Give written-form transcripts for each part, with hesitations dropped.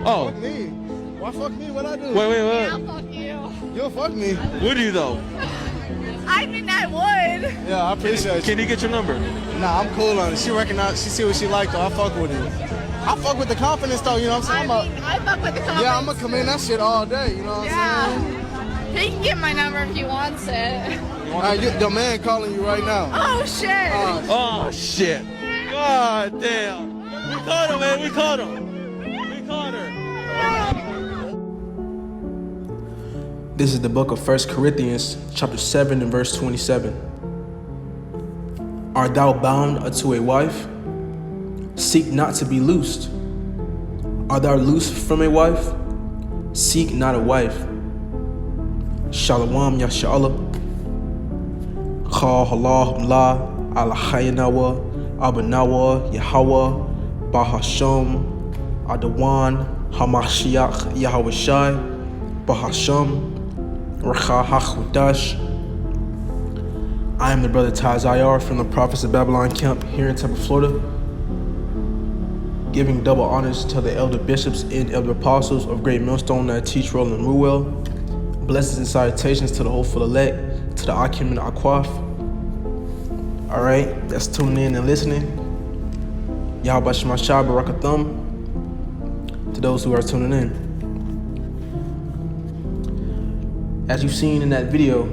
Oh. Fuck me. Why fuck me? What I do? Wait. Yeah, I'll fuck you. You'll fuck me. Would you though? I mean, I would. Yeah, I appreciate you. Can you get your number? Nah, I'm cool on it. She recognize, she see what she like though. I fuck with it. I fuck with the confidence though, you know what I'm saying? I fuck with the confidence. Yeah, I'm gonna commend that shit all day, you know what I'm saying? He can get my number if he wants it. Your man calling you right now. Oh, shit. Oh shit. God damn. We caught him, man. We caught him. We caught her. This is the book of 1 Corinthians, chapter 7 and verse 27. Art thou bound unto a wife? Seek not to be loosed. Art thou loosed from a wife? Seek not a wife. Shalom Yashallah. Kha Allah La Al Haynawa Abanawa Yahweh Bahasham Adawan Hamashiach Yahweh Shai Bahasham Rakha Hachudash. I am the brother Ty Zayar from the Prophets of Babylon camp here in Tampa, Florida, giving double honors to the elder bishops and elder apostles of Great Millstone that teach, roll, and rule well. Blessings and salutations to the hopeful elect, to the Akim and Akwaf. All right, that's tuning in and listening. Yahweh Shema Shah Barakathum to those who are tuning in. As you've seen in that video,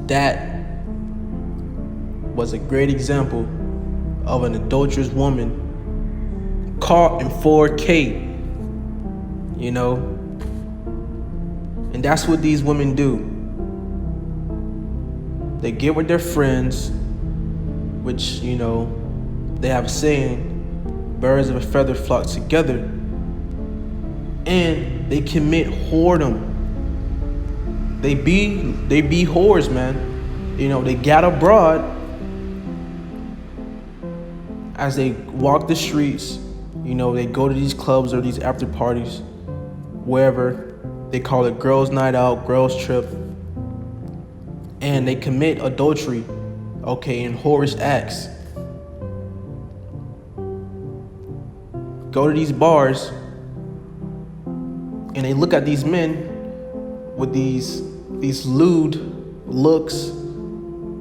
that was a great example of an adulterous woman caught in 4K, you know? And that's what these women do. They get with their friends, which, you know, they have a saying, birds of a feather flock together, and they commit whoredom. They be whores, man. You know, they got abroad as they walk the streets. You know, they go to these clubs or these after parties, wherever. They call it girls' night out, girls' trip. And they commit adultery, okay, in whorish acts. Go to these bars and they look at these men with these lewd looks,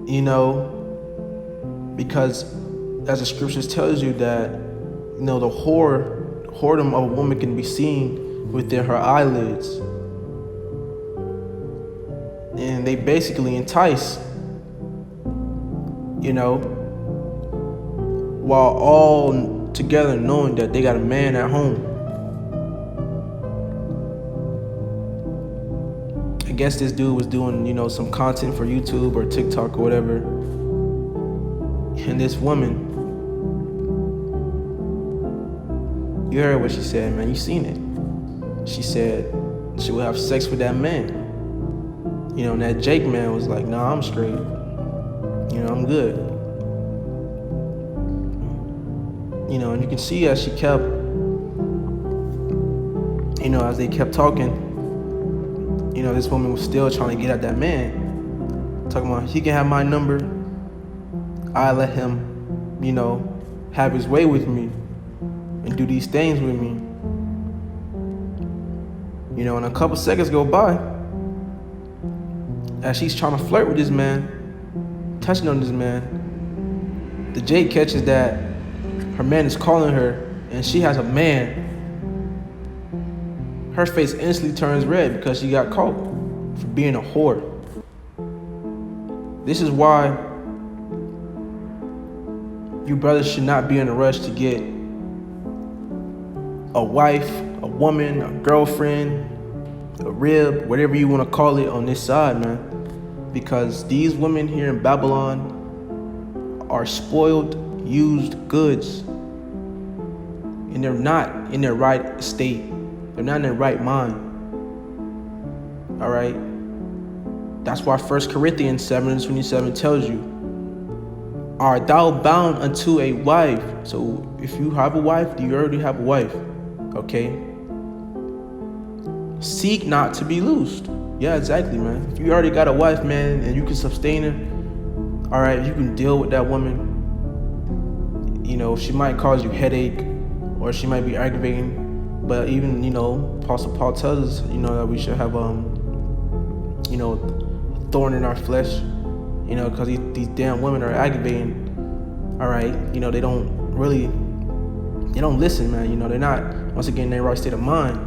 you know, because as the scriptures tells you that, you know, the whoredom of a woman can be seen within her eyelids. And they basically entice, you know, while all together knowing that they got a man at home. I guess this dude was doing, you know, some content for YouTube or TikTok or whatever. And this woman, you heard what she said, man. You seen it. She said she would have sex with that man. You know, and that Jake man was like, nah, I'm straight. You know, I'm good. You know, and you can see as she kept, you know, as they kept talking, you know, this woman was still trying to get at that man. Talking about, he can have my number. I let him, you know, have his way with me and do these things with me. You know, and a couple seconds go by as she's trying to flirt with this man, touching on this man. The Jake catches that her man is calling her and she has a man. Her face instantly turns red because she got caught for being a whore. This is why you brothers should not be in a rush to get a wife, a woman, a girlfriend, a rib, whatever you want to call it on this side, man. Because these women here in Babylon are spoiled, used goods. And they're not in their right state. They're not in their right mind. All right? That's why 1 Corinthians 7:27 tells you, art thou bound unto a wife? So if you have a wife, do you already have a wife? Okay? Seek not to be loosed. Yeah, exactly, man. If you already got a wife, man, and you can sustain her, all right, you can deal with that woman. You know, she might cause you headache or she might be aggravating. But even, Apostle Paul tells us, that we should have, thorn in our flesh, because these damn women are aggravating. All right, they don't listen, man. They're not, once again, in their right state of mind.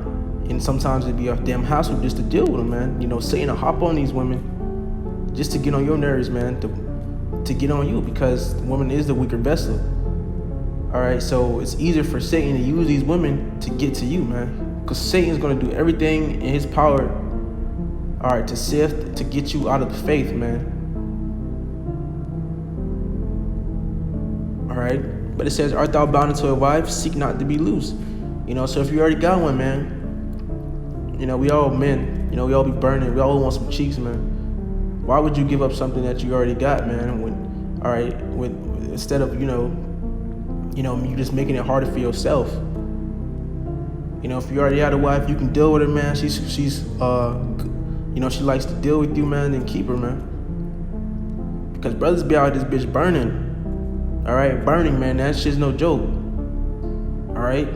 And sometimes it'd be a damn hassle just to deal with them, man. Satan will hop on these women just to get on your nerves, man, to get on you, because the woman is the weaker vessel. All right, so it's easier for Satan to use these women to get to you, man, because Satan's going to do everything in his power, all right, to sift, to get you out of the faith, man. All right, but it says, art thou bound unto a wife? Seek not to be loose. So if you already got one, man, we all men, we all be burning. We all want some cheeks, man. Why would you give up something that you already got, man? Instead of, you just making it harder for yourself. If you already had a wife, you can deal with her, man. She's she likes to deal with you, man, then keep her, man. Because brothers be out this bitch burning. All right, burning, man. That shit's no joke. All right.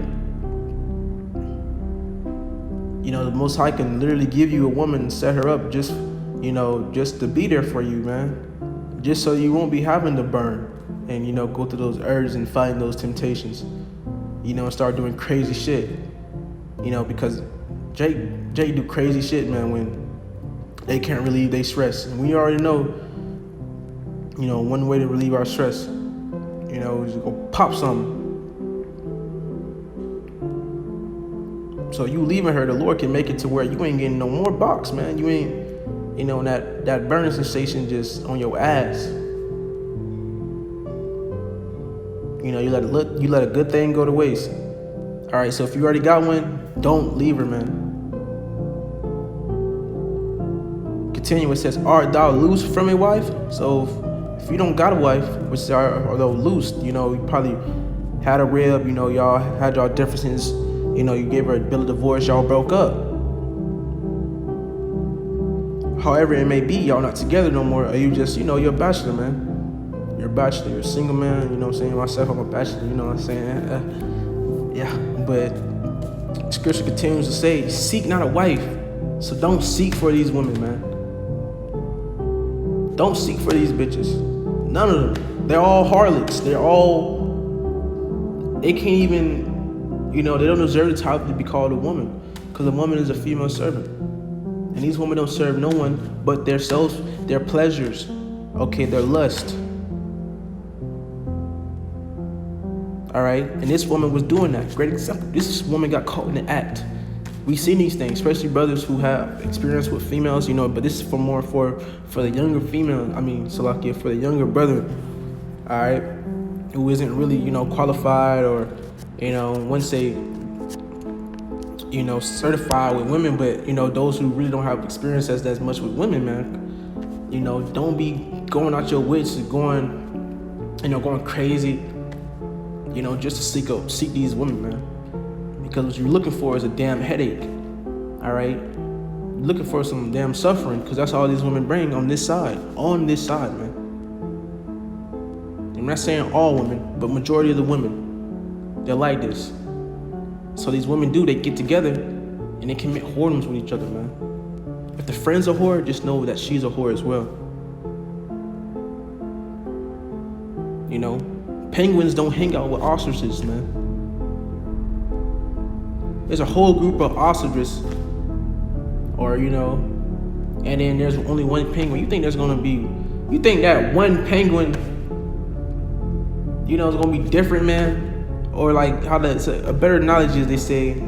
The Most High can literally give you a woman and set her up just to be there for you, man. Just so you won't be having to burn and, go through those urges and fighting those temptations, and start doing crazy shit, because Jake do crazy shit, man, when they can't relieve their stress. And we already know, one way to relieve our stress, is to go pop something. So you leaving her, the Lord can make it to where you ain't getting no more box, man. You ain't, that burning sensation just on your ass. You let a good thing go to waste. All right, so if you already got one, don't leave her, man. Continue, it says, art thou loose from a wife? So if you don't got a wife, which are though loose, you probably had a rib, y'all had y'all differences, you gave her a bill of divorce, y'all broke up. However it may be, y'all not together no more, or you just, you're a bachelor, man. You're a bachelor, you're a single man, what I'm saying? Myself, I'm a bachelor, what I'm saying? Yeah, but scripture continues to say, seek not a wife. So don't seek for these women, man. Don't seek for these bitches. None of them. They're all harlots. They can't even, they don't deserve the title to be called a woman, because a woman is a female servant. And these women don't serve no one but their self, their pleasures, their lust. All right, and this woman was doing that. Great example. This woman got caught in the act. We see these things, especially brothers who have experience with females, but this is for the younger female. For the younger brother, all right, who isn't really, qualified or, once they, certified with women, but, those who really don't have experience as much with women, man. Don't be going out your wits and going crazy, just to seek these women, man. Because what you're looking for is a damn headache, all right? You're looking for some damn suffering, because that's all these women bring on this side, man. I'm not saying all women, but majority of the women, they're like this. So these women they get together and they commit whoredoms with each other, man. If the friend's a whore, just know that she's a whore as well. Penguins don't hang out with ostriches, man. There's a whole group of ostriches, and then there's only one penguin. You think that one penguin, is gonna be different, man? Or like how a better analogy is, they say,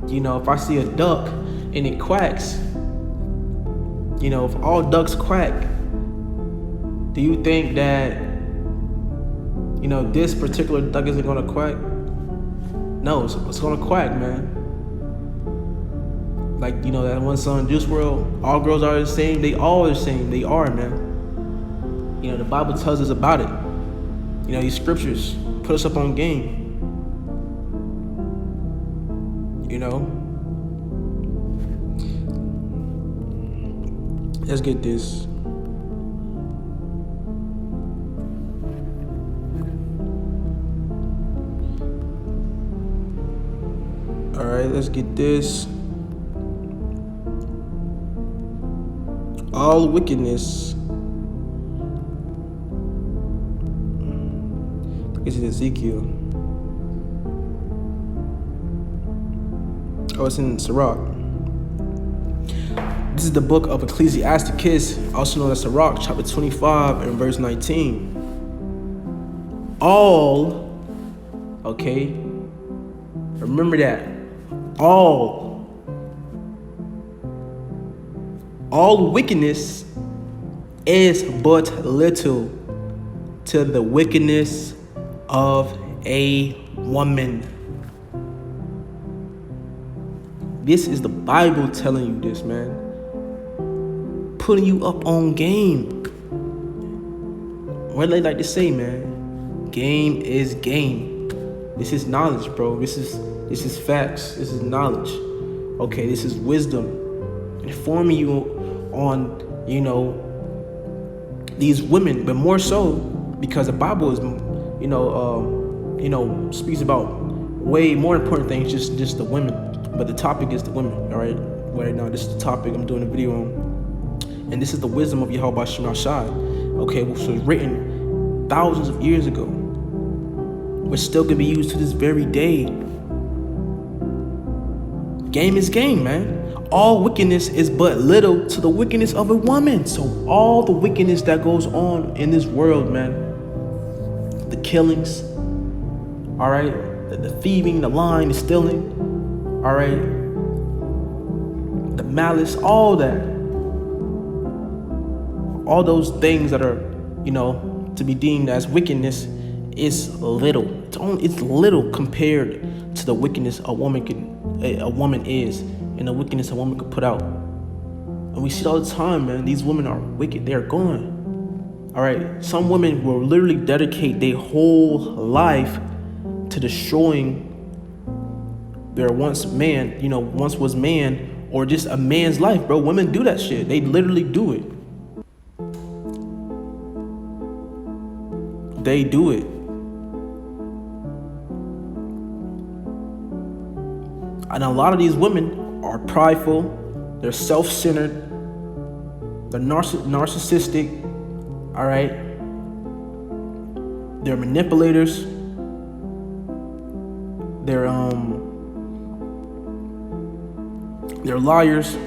if I see a duck and it quacks, if all ducks quack, do you think that, this particular duck isn't gonna quack? No, it's gonna quack, man. Like, that one song, Juice WRLD, all girls are the same. They all are the same. They are, man. The Bible tells us about it. These scriptures put us up on game. Let's get this. All right, let's get this. All wickedness. Is it Ezekiel? Oh, it's in Sirach. This is the book of Ecclesiasticus, also known as Sirach, chapter 25 and verse 19. All, okay, remember that. All wickedness is but little to the wickedness of a woman. This is the Bible telling you this, man. Putting you up on game. What do they like to say, man? Game is game. This is knowledge, bro. This is facts. This is knowledge. Okay, this is wisdom. Informing you on, these women, but more so because the Bible is, speaks about way more important things, just the women. But the topic is the women, all right? Right now, this is the topic I'm doing a video on. And this is the wisdom of Yahweh Shemashai. Okay, which was written thousands of years ago, which still can be used to this very day. Game is game, man. All wickedness is but little to the wickedness of a woman. So all the wickedness that goes on in this world, man, the killings, all right, the thieving, the lying, the stealing, all right, the malice, all that, all those things that are, to be deemed as wickedness is little. It's little compared to the wickedness a woman is, and the wickedness a woman could put out. And we see it all the time, man. These women are wicked. They're gone. All right. Some women will literally dedicate their whole life to destroying their once was man, or just a man's life, bro. Women do that shit. They literally do it. They do it. And a lot of these women are prideful. They're self-centered. They're narcissistic. All right. They're manipulators. They're liars,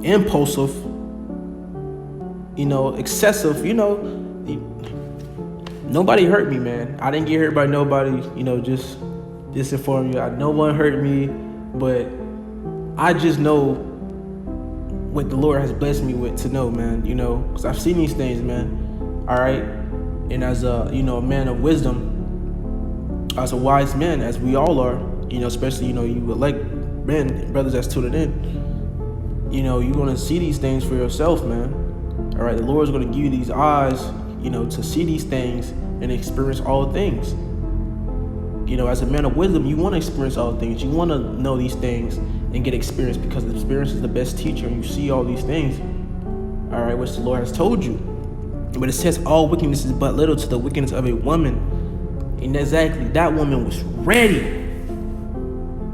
impulsive, excessive, nobody hurt me, man. I didn't get hurt by nobody, just inform you. No one hurt me, but I just know what the Lord has blessed me with to know, man, because I've seen these things, man. All right. And as a, a man of wisdom, as a wise man, as we all are, especially, you elect men, brothers that's tuning in, you're going to see these things for yourself, man. All right. The Lord's going to give you these eyes, to see these things and experience all things. As a man of wisdom, you want to experience all things. You want to know these things and get experience, because the experience is the best teacher, and you see all these things, all right, which the Lord has told you. But it says all wickedness is but little to the wickedness of a woman. And exactly, that woman was ready,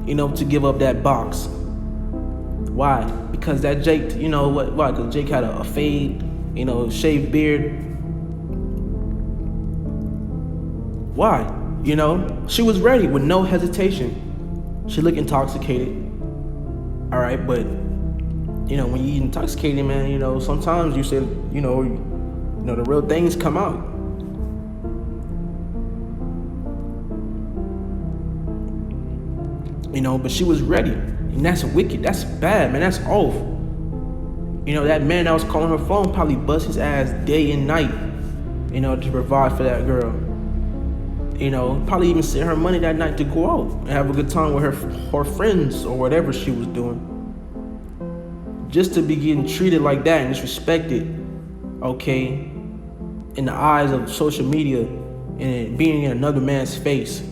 to give up that box. Why? Because that Jake, why? Because Jake had a fade, shaved beard. Why? She was ready with no hesitation. She looked intoxicated. All right, but when you intoxicated, man, sometimes you say, the real things come out. But she was ready, and that's wicked. That's bad, man. That's off. That man that was calling her phone probably bust his ass day and night, to provide for that girl. Probably even sent her money that night to go out and have a good time with her friends or whatever she was doing. Just to be getting treated like that and disrespected, okay, in the eyes of social media and being in another man's face.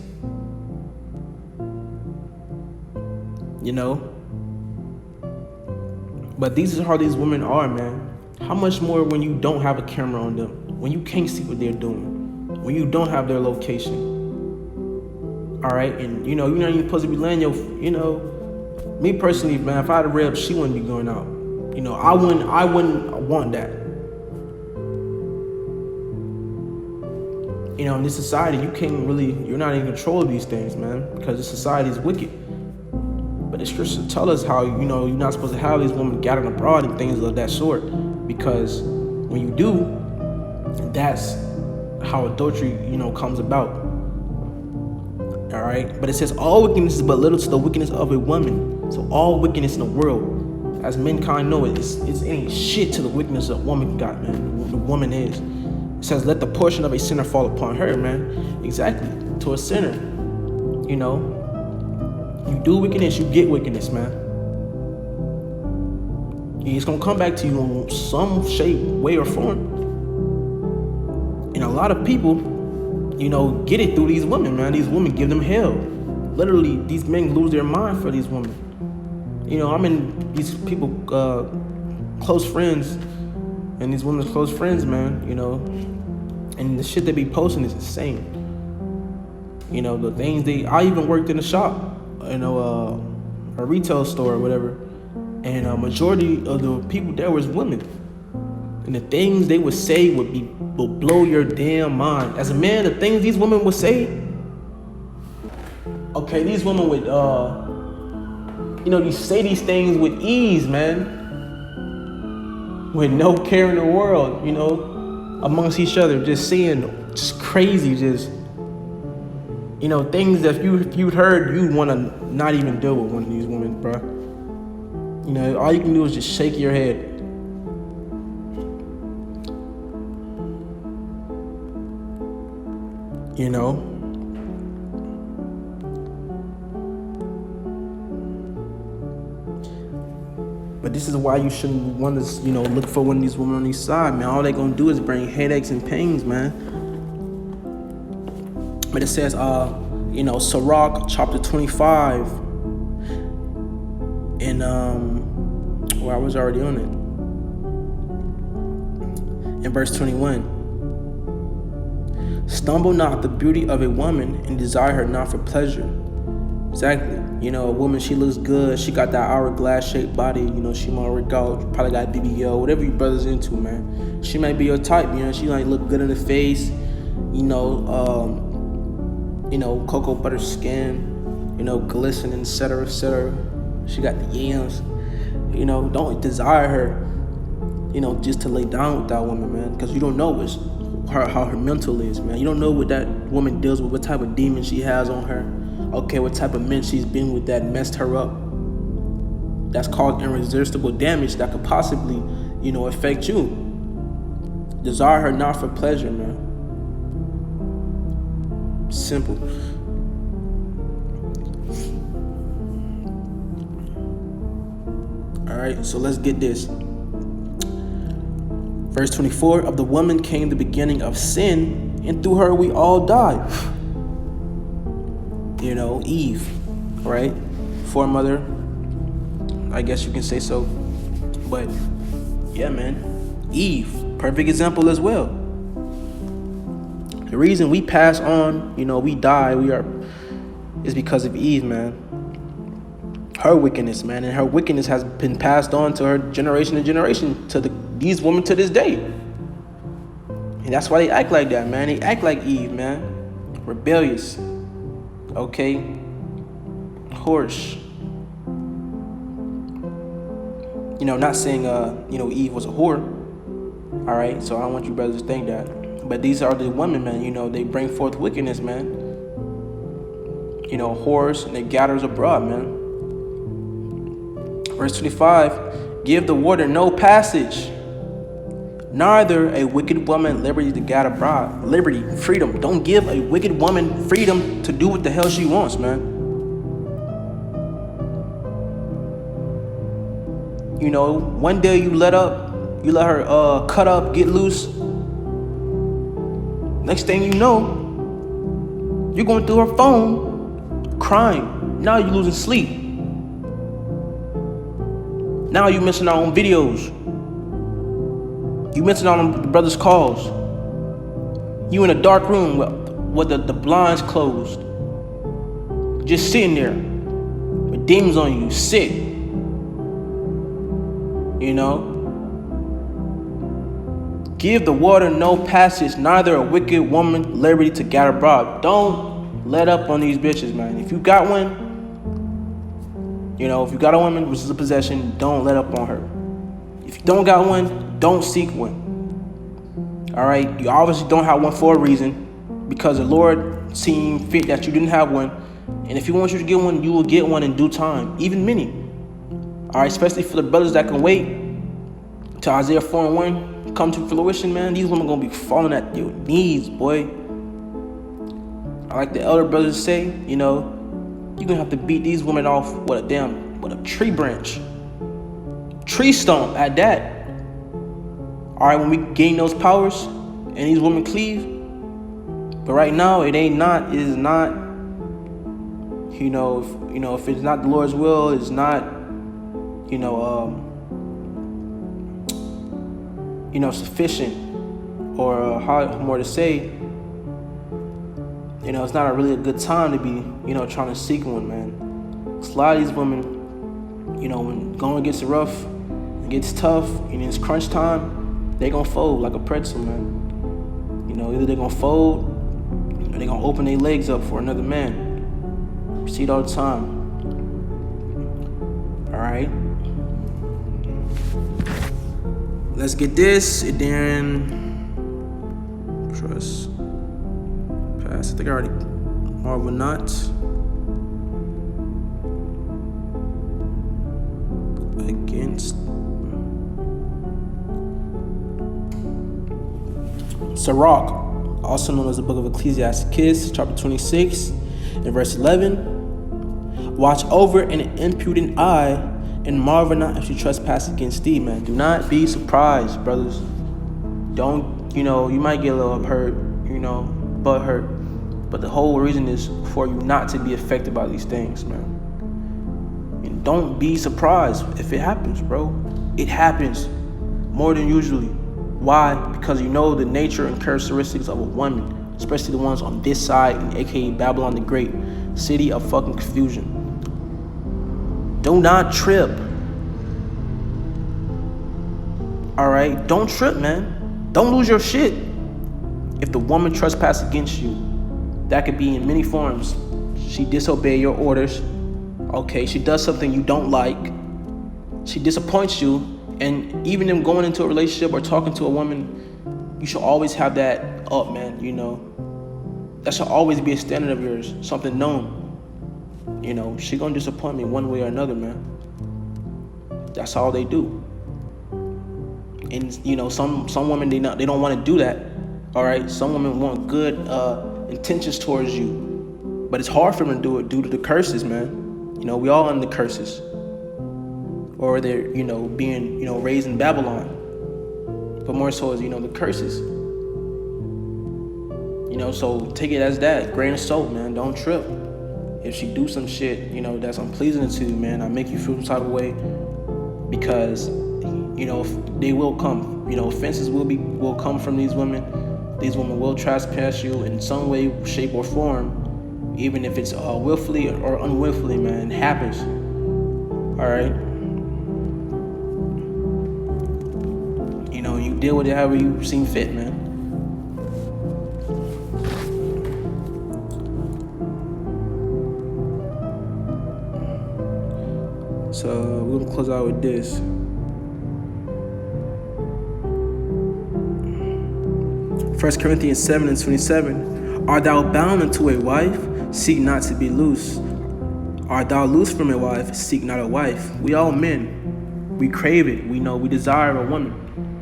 But these are how these women are, man. How much more when you don't have a camera on them, when you can't see what they're doing, when you don't have their location. All right, and you're not even supposed to be letting your, me personally, man, if I had a rib, she wouldn't be going out. I wouldn't want that. In this society, you're not in control of these things, man, because this society is wicked. But the scriptures tell us how, you're not supposed to have these women gathered abroad and things of that sort, because when you do, that's how adultery, comes about. All right, but it says all wickedness is but little to the wickedness of a woman. So all wickedness in the world, as mankind know it, it's ain't shit to the wickedness a woman got, man. The woman is. It says, let the portion of a sinner fall upon her, man. Exactly, to a sinner. You do wickedness, you get wickedness, man. It's gonna come back to you in some shape, way, or form. And a lot of people, get it through these women, man. These women give them hell. Literally, these men lose their mind for these women. I'm in these people, close friends, and these women's close friends, man, and the shit they be posting is insane. The things I even worked in a shop, a retail store or whatever, and a majority of the people there was women. And the things they would say will blow your damn mind. As a man, the things these women would say, okay, these women would, you say these things with ease, man. With no care in the world, amongst each other, just saying just crazy, just, things that if you'd heard, you'd want to not even deal with one of these women, bro. All you can do is just shake your head. But this is why you shouldn't want to, look for one of these women on these side, man. All they gonna do is bring headaches and pains, man. But it says, Sirach chapter 25, and I was already on it. In verse 21. Stumble not the beauty of a woman and desire her not for pleasure. Exactly. A woman, she looks good. She got that hourglass shaped body. She might work out. Probably got BBL, whatever you brothers into, man. She might be your type. She might look good in the face. Cocoa butter skin. Glistening, etc., etc. She got the yams. Don't desire her. Just to lay down with that woman, man, because you don't know how her mental is, man. You don't know what that woman deals with, what type of demon she has on her. Okay, what type of men she's been with that messed her up. That's called irresistible damage that could possibly, affect you. Desire her not for pleasure, man. Simple. All right, so let's get this. Verse 24, of the woman came the beginning of sin, and through her we all die. Eve, right? Foremother, I guess you can say so. But yeah, man, Eve, perfect example as well. The reason we pass on, we die, is because of Eve, man. Her wickedness, man, and her wickedness has been passed on to her generation to generation, to these women to this day. And that's why they act like that, man. They act like Eve, man. Rebellious. Okay? Horse. Not saying, Eve was a whore. All right? So I don't want you brothers to think that. But these are the women, man. They bring forth wickedness, man. Whores, and they gathers abroad, man. Verse 25, give the warder no passage, neither a wicked woman liberty to gather abroad. Liberty, freedom. Don't give a wicked woman freedom to do what the hell she wants, man. One day you let her cut up, get loose. Next thing you know, you're going through her phone, crying. Now you're losing sleep. Now you missing out on videos. You missing out on the brother's calls. You in a dark room with the blinds closed. just sitting there with demons on you, sick. You know? Give the water no passage, neither a wicked woman liberty to gather abroad. Don't let up on these bitches, man. If you got one, you know, if you got a woman, which is a possession, don't let up on her. If you don't got one, don't seek one. All right? You obviously don't have one for a reason, because the Lord seen fit that you didn't have one. And if He wants you to get one, you will get one in due time, even many. All right? Especially for the brothers that can wait till Isaiah 4:1 come to fruition, man. These women gonna be falling at your knees, boy. I like the elder brothers say, you know, you're gonna have to beat these women off with a tree branch, tree stump at that. All right, when we gain those powers and these women cleave, but right now it is not. You know, if it's not the Lord's will, it's not. Sufficient, or how more to say. You know, it's not really a good time to be, trying to seek one, man. A lot of these women, when going gets rough, it gets tough, and it's crunch time, they gonna fold like a pretzel, man. Either they gonna fold, or they gonna open their legs up for another man. You see it all the time. All right. Let's get this, and then trust. Pass. I think I already Marvel not. Against Sirach, also known as the book of Ecclesiastes, chapter 26, and verse 11. Watch over an impudent eye, and marvel not if you trespass against thee, man. Do not be surprised, brothers. Don't, you might get a little hurt, butt hurt. But the whole reason is for you not to be affected by these things, man. And don't be surprised if it happens, bro. It happens more than usually. Why? Because you know the nature and characteristics of a woman, especially the ones on this side, aka Babylon the Great, city of fucking confusion. Do not trip. All right? Don't trip, man. Don't lose your shit. If the woman trespasses against you, that could be in many forms. She disobeyed your orders. Okay, she does something you don't like. She disappoints you. And even in going into a relationship or talking to a woman, you should always have that up, man, That should always be a standard of yours, something known. She gonna disappoint me one way or another, man. That's all they do. And some women they don't want to do that. All right, some women want good intentions towards you, but it's hard for them to do it due to the curses, man. We all under curses, or they're being raised in Babylon, but more so as the curses. So take it as that, grain of salt, man. Don't trip. If she do some shit, that's unpleasing to you, man, I make you feel some type of way, because they will come. Offenses will come from these women. These women will trespass you in some way, shape, or form, even if it's willfully or unwillfully, man. It happens. All right. You deal with it however you seem fit, man. So we're gonna close out with this. 1 Corinthians 7:27. Art thou bound unto a wife? Seek not to be loose. Art thou loose from a wife? Seek not a wife. We all men. We crave it. We desire a woman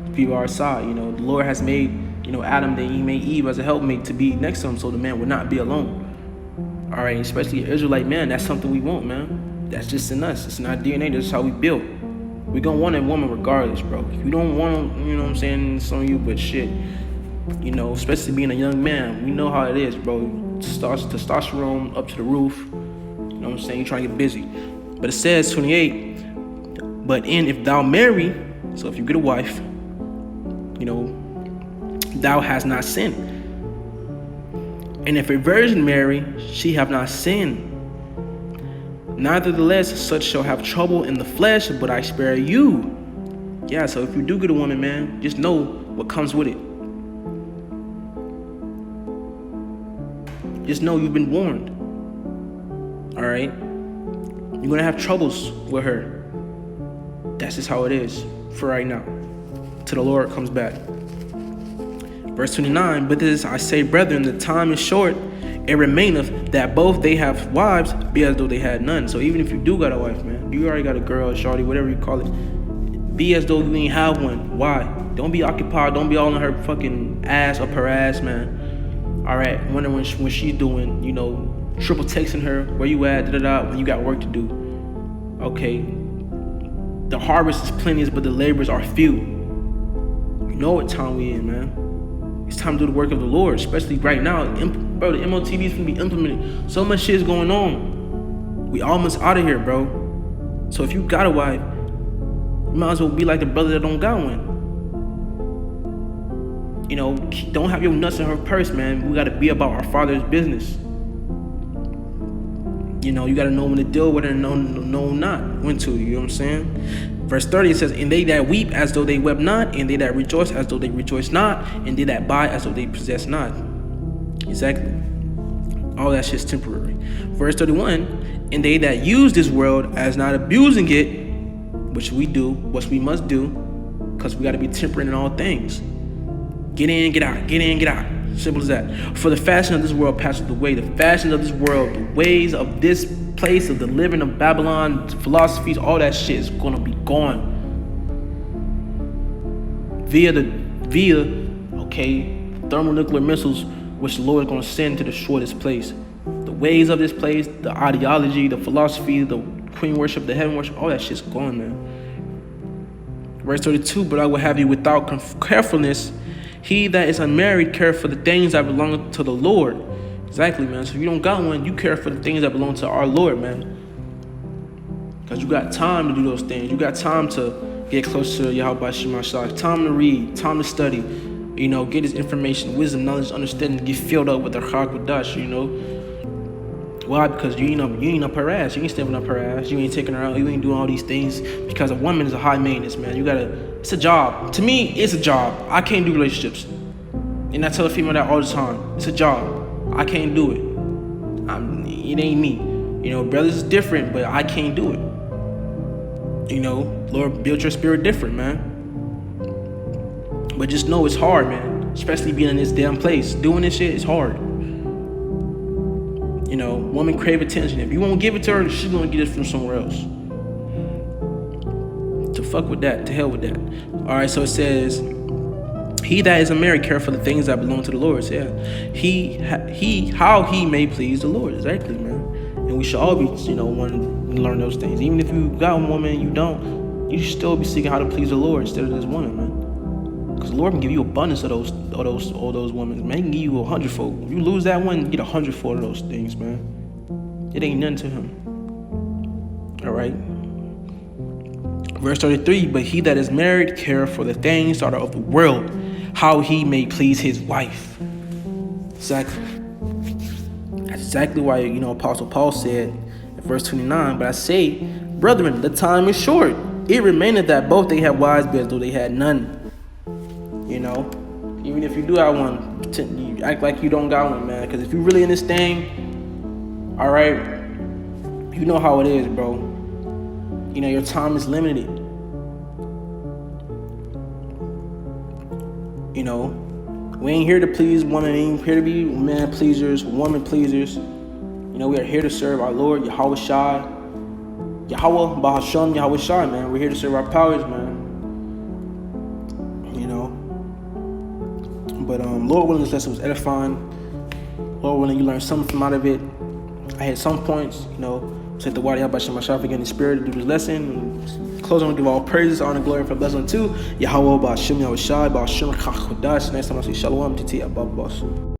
to be by our side. The Lord has made, Adam, that He made Eve as a helpmate to be next to him, so the man would not be alone. All right, especially an Israelite man, that's something we want, man. That's just in us. It's in our DNA. That's how we built. We gonna want a woman regardless, bro. If you don't want, it's on you, but shit. Especially being a young man, we know how it is, bro. Testosterone up to the roof. You're trying to get busy. But it says 28, but if thou marry, so if you get a wife, thou hast not sinned. And if a virgin marry, she have not sinned. Nevertheless, such shall have trouble in the flesh, but I spare you. Yeah, so if you do get a woman, man, just know what comes with it. Just know you've been warned. All right? You're going to have troubles with her. That's just how it is for right now, till the Lord comes back. Verse 29, but this I say, brethren, the time is short, it remaineth that both they have wives, be as though they had none. So even if you do got a wife, man, you already got a girl, a shorty, whatever you call it, be as though you ain't have one. Why? Don't be occupied. Don't be all in her fucking ass up her ass, man. All right, wondering when she's doing, triple texting her, where you at, when you got work to do. Okay, the harvest is plenteous, but the laborers are few. You know what time we in, man. It's time to do the work of the Lord, especially right now. Bro, the MOTV is gonna be implemented. So much shit is going on. We almost out of here, bro. So if you got a wife, you might as well be like the brother that don't got one. Don't have your nuts in her purse, man. We gotta be about our Father's business. You gotta know when to deal with her and know not when to, you know what I'm saying? Verse 30, it says, and they that weep as though they wept not, and they that rejoice as though they rejoice not, and they that buy as though they possess not. Exactly. All that shit's temporary. Verse 31, and they that use this world as not abusing it, which we do, which we must do, because we got to be temperate in all things. Get in, get out, get in, get out. Simple as that. For the fashion of this world passes away. The fashion of this world, the ways of this place of the living of Babylon, philosophies, all that shit is gonna be gone. Via thermonuclear missiles, which the Lord is gonna send to destroy this place. The ways of this place, the ideology, the philosophy, the queen worship, the heaven worship, all that shit's gone, man. Verse 32, but I will have you without carefulness. He that is unmarried care for the things that belong to the Lord. Exactly, man. So if you don't got one, you care for the things that belong to our Lord, man. Because you got time to do those things. You got time to get closer to Yahweh Shemashah. Time to read, time to study. Get his information, wisdom, knowledge, understanding, get filled up with the Chagwadash, Why? Because you ain't up her ass. You ain't stepping up her ass. You ain't taking her out. You ain't doing all these things. Because a woman is a high maintenance, man. It's a job. To me, it's a job. I can't do relationships. And I tell a female that all the time. It's a job. I can't do it. It ain't me. Brothers is different, but I can't do it. Lord, build your spirit different, man. But just know it's hard, man. Especially being in this damn place. Doing this shit is hard. Women crave attention. If you won't give it to her, she's gonna get it from somewhere else. To fuck with that. To hell with that. Alright, so it says, he that is unmarried care for the things that belong to the Lord. So yeah. How he may please the Lord. Exactly, man. And we should all be, wanting to learn those things. Even if you got a woman and you don't, you should still be seeking how to please the Lord instead of this woman, man. Because the Lord can give you abundance of all those women. Man, he can give you 100-fold. If you lose that one, you get 100-fold of those things, man. It ain't nothing to him. All right. Verse 33, but he that is married care for the things that are of the world, how he may please his wife. Exactly. That's exactly why, Apostle Paul said in verse 29, but I say, brethren, the time is short. It remaineth that both they have wives, be as though they had none. Even if you do have one, you act like you don't got one, man. Because if you really in this thing, all right, you know how it is, bro. Your time is limited. We ain't here to please women. We ain't here to be man pleasers, woman pleasers. We are here to serve our Lord, Yahweh Shai. Yahweh, Bahasham, Yahweh Shai, man. We're here to serve our powers, man. But Lord willing, this lesson was edifying. Lord willing, you learned something from out of it. I had some points, Say the word Yahweh Shemashah again in spirit to do this lesson. Close on, give all praises, honor, glory for blessing to Yahweh Ba'Shem Yahweh Shai Ba'Shem Chach Kodash. Next time I say Shalom, Titi Abba Basu.